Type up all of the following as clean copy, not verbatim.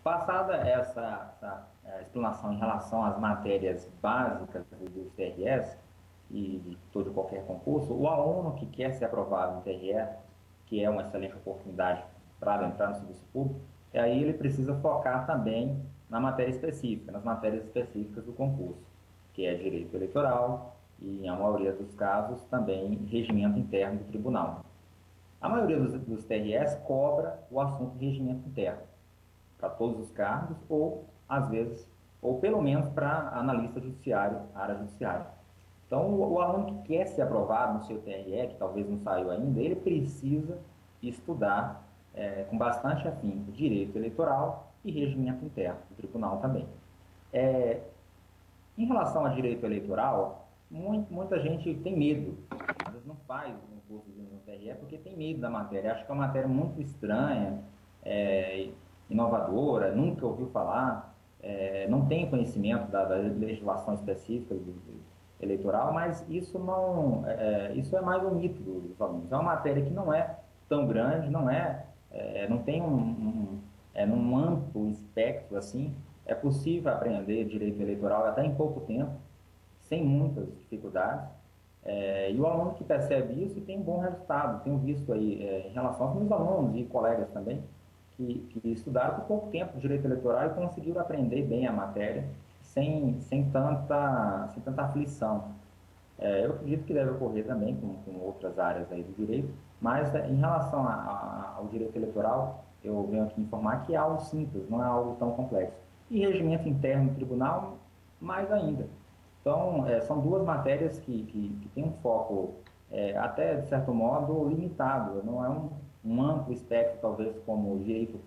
Passada explanação em relação às matérias básicas dos TRS e de todo e qualquer concurso, o aluno que quer ser aprovado no TRE, que é uma excelente oportunidade para entrar no serviço público, aí ele precisa focar também na matéria específica, nas matérias específicas do concurso, que é direito eleitoral e, em a maioria dos casos, também regimento interno do tribunal. A maioria dos TRS cobra o assunto regimento interno para todos os cargos, ou às vezes, ou pelo menos para analista judiciário, área judiciária. Então, o aluno que quer ser aprovado no seu TRE, que talvez não saiu ainda, ele precisa estudar com bastante afinco direito eleitoral e regimento interno do tribunal também. É, Em relação a direito eleitoral, muita gente tem medo. Às vezes não faz um curso no TRE porque tem medo da matéria. Acho que é uma matéria muito estranha, é, inovadora, nunca ouviu falar, não tem conhecimento da legislação específica eleitoral, mas isso não, isso é mais um mito dos alunos. É uma matéria que não é tão grande, não tem um amplo espectro assim. É possível aprender direito eleitoral até em pouco tempo, sem muitas dificuldades. E o aluno que percebe isso tem um bom resultado. Tenho visto aí, em relação aos meus alunos e colegas também, que estudaram por pouco tempo direito eleitoral e conseguiram aprender bem a matéria sem tanta aflição. Eu acredito que deve ocorrer também com outras áreas aí do direito, mas em relação ao direito eleitoral, eu venho aqui informar que é algo simples, não é algo tão complexo. E regimento interno do tribunal, mais ainda. Então, são duas matérias que têm um foco, até de certo modo, limitado, não é um amplo espectro, talvez, como direito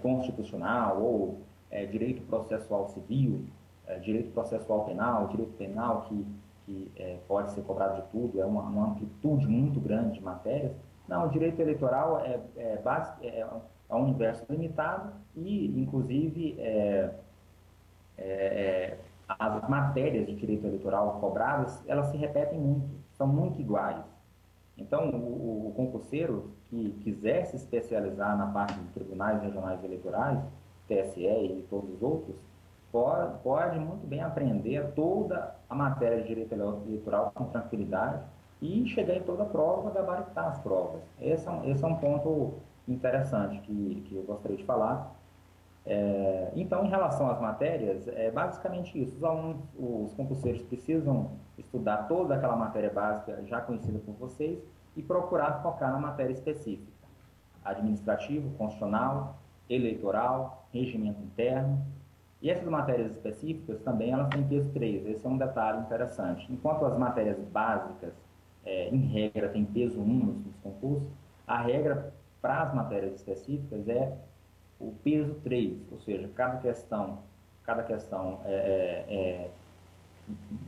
constitucional ou direito processual civil, direito processual penal, direito penal, que pode ser cobrado de tudo, é uma amplitude muito grande de matérias. Não, o direito eleitoral é um universo limitado e, inclusive, as matérias de direito eleitoral cobradas, elas se repetem muito, são muito iguais. Então, o concurseiro que quiser se especializar na parte de tribunais regionais eleitorais, TSE e todos os outros, pode muito bem aprender toda a matéria de direito eleitoral com tranquilidade e chegar em toda a prova, gabaritar as provas. Esse é um ponto interessante que eu gostaria de falar. Então, em relação às matérias, é basicamente isso. Os alunos, os concurseiros precisam estudar toda aquela matéria básica já conhecida por vocês e procurar focar na matéria específica. Administrativo, constitucional, eleitoral, regimento interno. E essas matérias específicas também elas têm peso 3. Esse é um detalhe interessante. Enquanto as matérias básicas, em regra, têm peso 1 nos concursos, a regra para as matérias específicas é o peso 3, ou seja, cada questão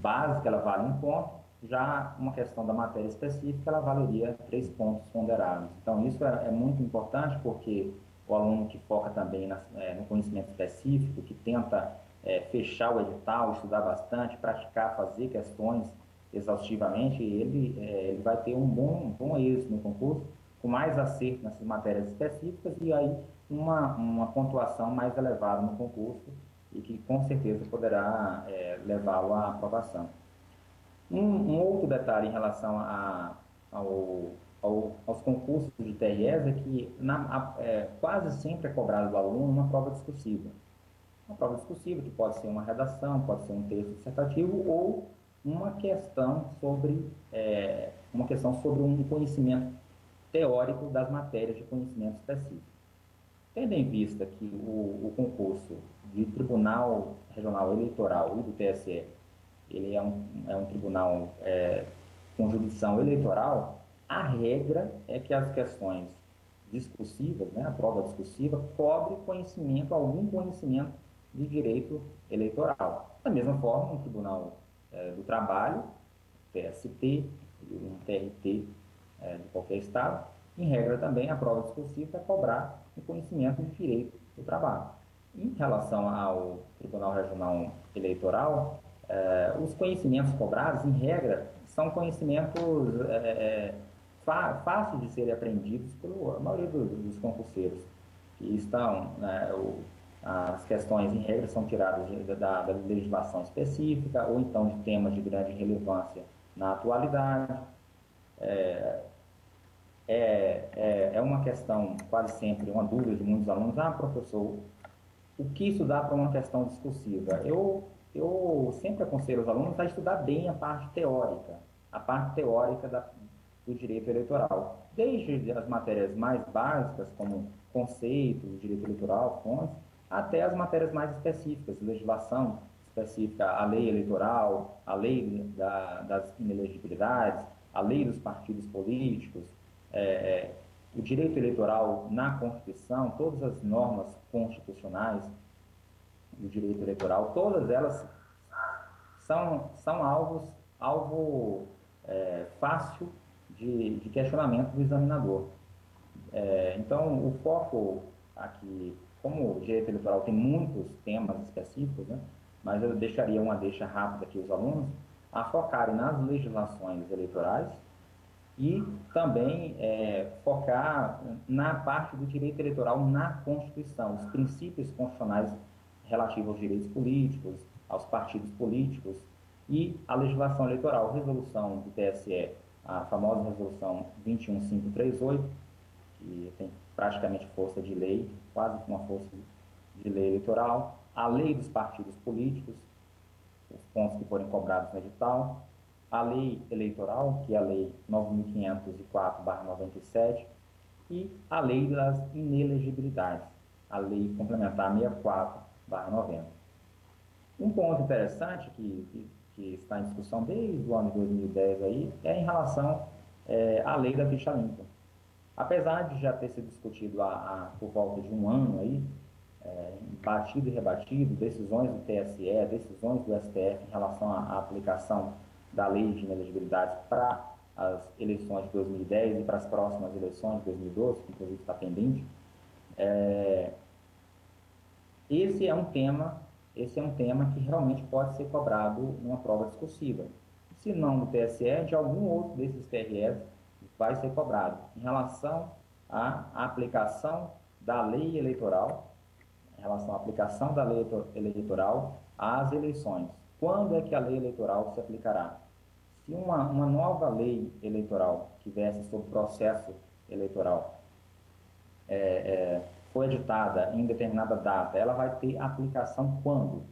básica ela vale um ponto, já uma questão da matéria específica ela valeria 3 pontos ponderados. Então isso é muito importante porque o aluno que foca também no conhecimento específico, que tenta fechar o edital, estudar bastante, praticar, fazer questões exaustivamente, ele vai ter um bom êxito no concurso, com mais acerto nessas matérias específicas e aí uma pontuação mais elevada no concurso e que com certeza poderá levá-lo à aprovação. Um outro detalhe em relação aos concursos de TREs é que quase sempre é cobrado do aluno uma prova discursiva. Uma prova discursiva que pode ser uma redação, pode ser um texto dissertativo ou uma questão sobre um conhecimento teórico das matérias de conhecimento específico. Tendo em vista que o concurso de Tribunal Regional Eleitoral e do TSE, ele é um tribunal com jurisdição eleitoral, a regra é que as questões discursivas, né, a prova discursiva, cobre conhecimento, algum conhecimento de direito eleitoral. Da mesma forma, um tribunal do trabalho, TST, um TRT de qualquer estado, em regra também a prova discursiva é cobrar o conhecimento de direito do trabalho. Em relação ao Tribunal Regional Eleitoral, os conhecimentos cobrados, em regra, são conhecimentos fáceis de serem aprendidos pela maioria dos concurseiros. que estão, né, as questões em regra são tiradas da legislação específica ou então de temas de grande relevância na atualidade. É uma questão, quase sempre, uma dúvida de muitos alunos: ah, professor, o que estudar para uma questão discursiva? Eu sempre aconselho os alunos a estudar bem a parte teórica do direito eleitoral, desde as matérias mais básicas, como conceitos, direito eleitoral, fontes, até as matérias mais específicas, legislação específica, a lei eleitoral, a lei das inelegibilidades, a lei dos partidos políticos, é, é, o direito eleitoral na Constituição, todas as normas constitucionais do direito eleitoral, todas elas são alvo fácil de questionamento do examinador. Então, o foco aqui, como o direito eleitoral tem muitos temas específicos, né, mas eu deixaria uma deixa rápida aqui aos alunos, a focarem nas legislações eleitorais e também focar na parte do direito eleitoral na Constituição, os princípios constitucionais relativos aos direitos políticos, aos partidos políticos e à legislação eleitoral, resolução do TSE, a famosa resolução 21538, que tem praticamente força de lei, quase uma força de lei eleitoral, a lei dos partidos políticos, os pontos que forem cobrados no edital, a lei eleitoral, que é a lei 9.504/97, e a lei das inelegibilidades, a lei complementar 64/90. Um ponto interessante que está em discussão desde o ano de 2010 aí, é em relação à lei da ficha limpa. Apesar de já ter sido discutido por volta de um ano aí, batido e rebatido, decisões do TSE, decisões do STF em relação à aplicação da lei de inelegibilidade para as eleições de 2010 e para as próximas eleições de 2012, que inclusive está pendente. Esse é um tema, esse é um tema que realmente pode ser cobrado numa prova discursiva. Se não do TSE, de algum outro desses TREs vai ser cobrado em relação à aplicação da lei eleitoral, em relação à aplicação da lei eleitoral às eleições. Quando é que a lei eleitoral se aplicará? Se uma nova lei eleitoral que verse sobre processo eleitoral foi editada em determinada data, ela vai ter aplicação quando?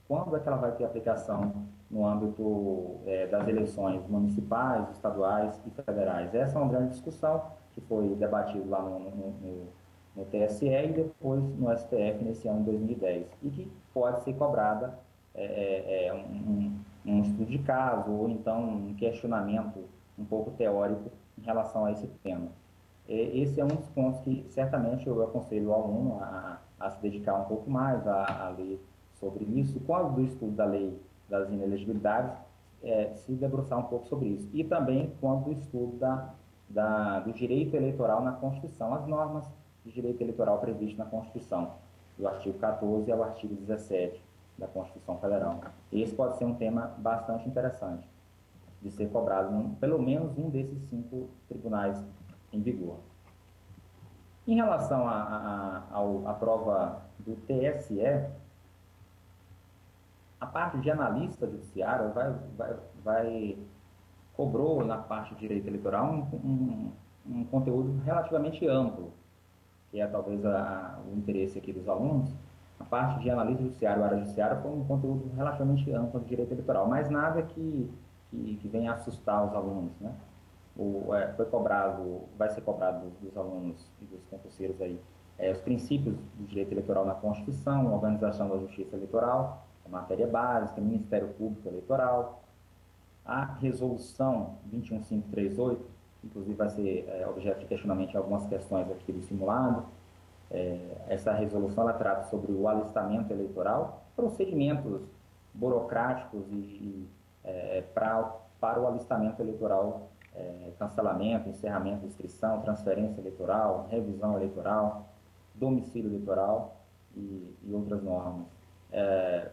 Quando é que ela vai ter aplicação no âmbito das eleições municipais, estaduais e federais? Essa é uma grande discussão que foi debatida lá no TSE e depois no STF nesse ano de 2010 e que pode ser cobrada um estudo de caso ou então um questionamento um pouco teórico em relação a esse tema. Esse é um dos pontos que certamente eu aconselho ao aluno a se dedicar um pouco mais a ler sobre isso, quando do estudo da lei das inelegibilidades, se debruçar um pouco sobre isso. E também quando do estudo do direito eleitoral na Constituição, as normas de direito eleitoral previstas na Constituição, do artigo 14 ao artigo 17 da Constituição Federal. Esse pode ser um tema bastante interessante de ser cobrado em pelo menos um desses 5 tribunais em vigor. Em relação à prova do TSE, a parte de analista judiciário cobrou na parte de direito eleitoral um conteúdo relativamente amplo, que é talvez o interesse aqui dos alunos. A parte de analista judiciário, área judiciária, foi um conteúdo relativamente amplo de direito eleitoral, mas nada que venha assustar os alunos, né? Vai ser cobrado dos alunos e dos concurseiros aí os princípios do direito eleitoral na Constituição, a organização da justiça eleitoral, a matéria básica, Ministério Público Eleitoral, a resolução 21538, inclusive vai ser objeto de questionamento em algumas questões aqui do simulado. Essa resolução ela trata sobre o alistamento eleitoral, procedimentos burocráticos para o alistamento eleitoral, cancelamento, encerramento de inscrição, transferência eleitoral, revisão eleitoral, domicílio eleitoral e outras normas.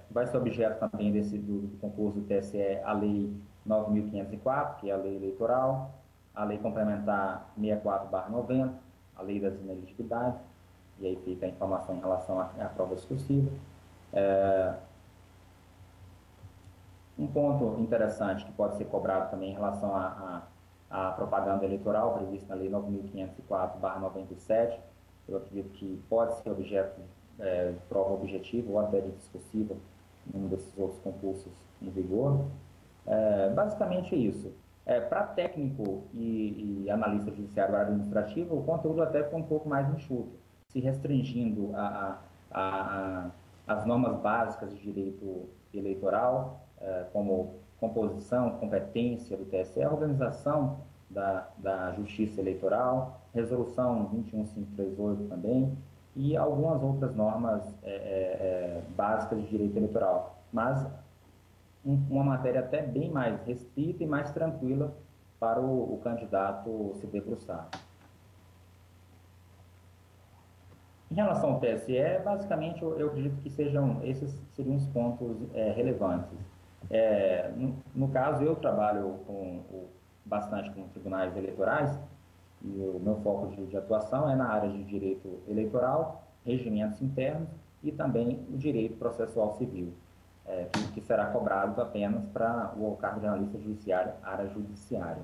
Vai ser objeto também do concurso do TSE a Lei 9.504, que é a lei eleitoral, a Lei Complementar 64/90, a Lei das Inelegibilidades, e aí fica a informação em relação à prova discursiva. Um ponto interessante que pode ser cobrado também em relação à propaganda eleitoral prevista na Lei 9.504/97, eu acredito que pode ser objeto de prova objetiva ou até de discursiva em um desses outros concursos em vigor. Basicamente é isso. Para técnico e analista judiciário administrativo, o conteúdo até foi um pouco mais enxuto, se restringindo as normas básicas de direito eleitoral, como composição, competência do TSE, a organização da Justiça Eleitoral, resolução 21538 também, e algumas outras normas básicas de direito eleitoral. Mas uma matéria até bem mais restrita e mais tranquila para o candidato se debruçar. Em relação ao TSE, basicamente eu acredito que esses seriam os pontos relevantes. No caso, eu trabalho bastante com tribunais eleitorais e o meu foco de atuação é na área de direito eleitoral, regimentos internos e também o direito processual civil, que será cobrado apenas para o cargo de analista judiciário, área judiciária.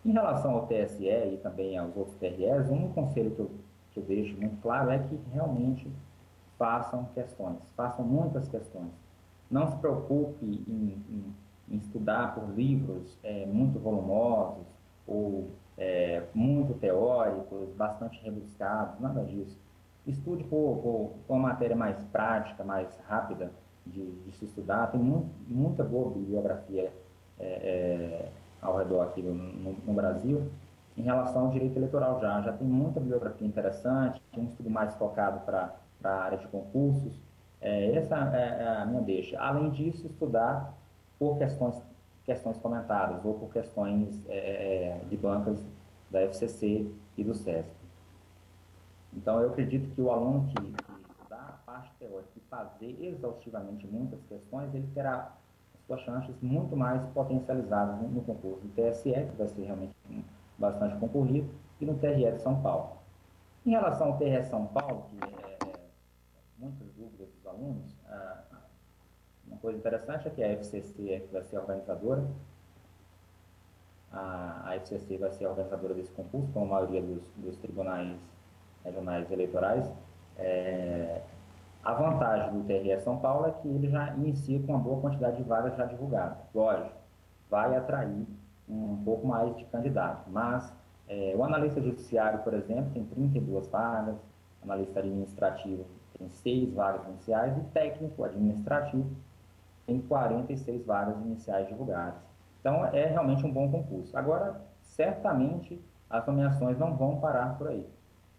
Em relação ao TSE e também aos outros TREs, um conselho que eu deixo muito claro é que realmente façam questões, façam muitas questões. Não se preocupe em estudar por livros muito volumosos ou muito teóricos, bastante rebuscados, nada disso. Estude por uma matéria mais prática, mais rápida de se estudar. Tem muita boa bibliografia ao redor aqui no Brasil em relação ao direito eleitoral já tem muita bibliografia interessante, tem um estudo mais focado para a área de concursos. Essa é a minha deixa. Além disso, estudar por questões comentadas ou por questões de bancas da FCC e do SESC. Então, eu acredito que o aluno que estudar a parte teórica e fazer exaustivamente muitas questões, ele terá suas chances muito mais potencializadas no concurso do TSE, que vai ser realmente bastante concorrido, e no TRE de São Paulo. Em relação ao TRE de São Paulo, que muitas dúvidas dos alunos, uma coisa interessante é que a FCC é que vai ser a organizadora, a FCC vai ser a organizadora desse concurso, como a maioria dos tribunais regionais eleitorais. A vantagem do TRE São Paulo é que ele já inicia com uma boa quantidade de vagas já divulgadas. Lógico, vai atrair um pouco mais de candidatos, mas o analista judiciário, por exemplo, tem 32 vagas, analista administrativo tem 6 vagas iniciais e técnico administrativo tem 46 vagas iniciais divulgadas. Então, é realmente um bom concurso. Agora, certamente, as nomeações não vão parar por aí.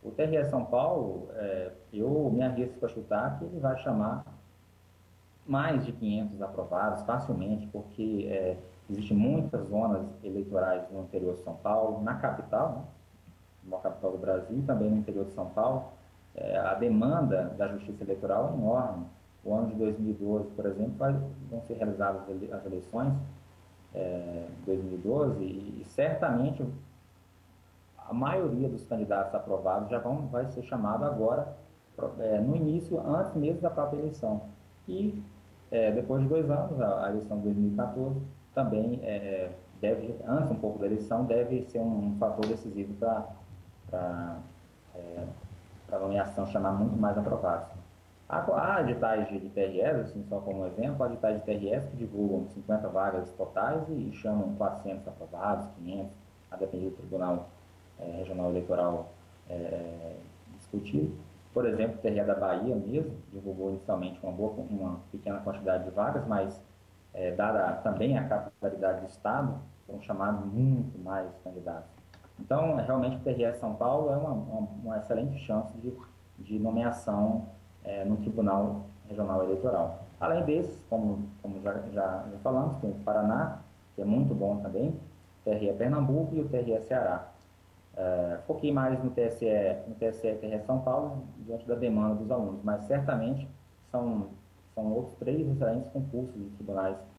O TRE São Paulo, eu me arrisco a chutar que ele vai chamar mais de 500 aprovados facilmente, porque existem muitas zonas eleitorais no interior de São Paulo, na capital, né? Na capital do Brasil, e também no interior de São Paulo. A demanda da justiça eleitoral é enorme. O ano de 2012, por exemplo, vão ser realizadas as eleições de 2012 e certamente a maioria dos candidatos aprovados vai ser chamado agora, no início, antes mesmo da própria eleição. E depois de 2 anos, a eleição de 2014, também antes um pouco da eleição, deve ser um fator decisivo para a nomeação chamar muito mais aprovados. Há editais de TREs, assim, só como exemplo, há editais de TREs que divulgam 50 vagas totais e chamam 400 aprovados, 500, a depender do Tribunal Regional Eleitoral discutir. Por exemplo, o TRE da Bahia mesmo divulgou inicialmente uma pequena quantidade de vagas, mas dada também a capitalidade do Estado, foram chamados muito mais candidatos. Então, realmente, o TRE de São Paulo é uma excelente chance de nomeação no Tribunal Regional Eleitoral. Além desses, como já falamos, tem o Paraná, que é muito bom também, o TRE Pernambuco e o TRE Ceará. Foquei mais no TSE e TRE São Paulo, diante da demanda dos alunos, mas certamente são outros 3 excelentes concursos de tribunais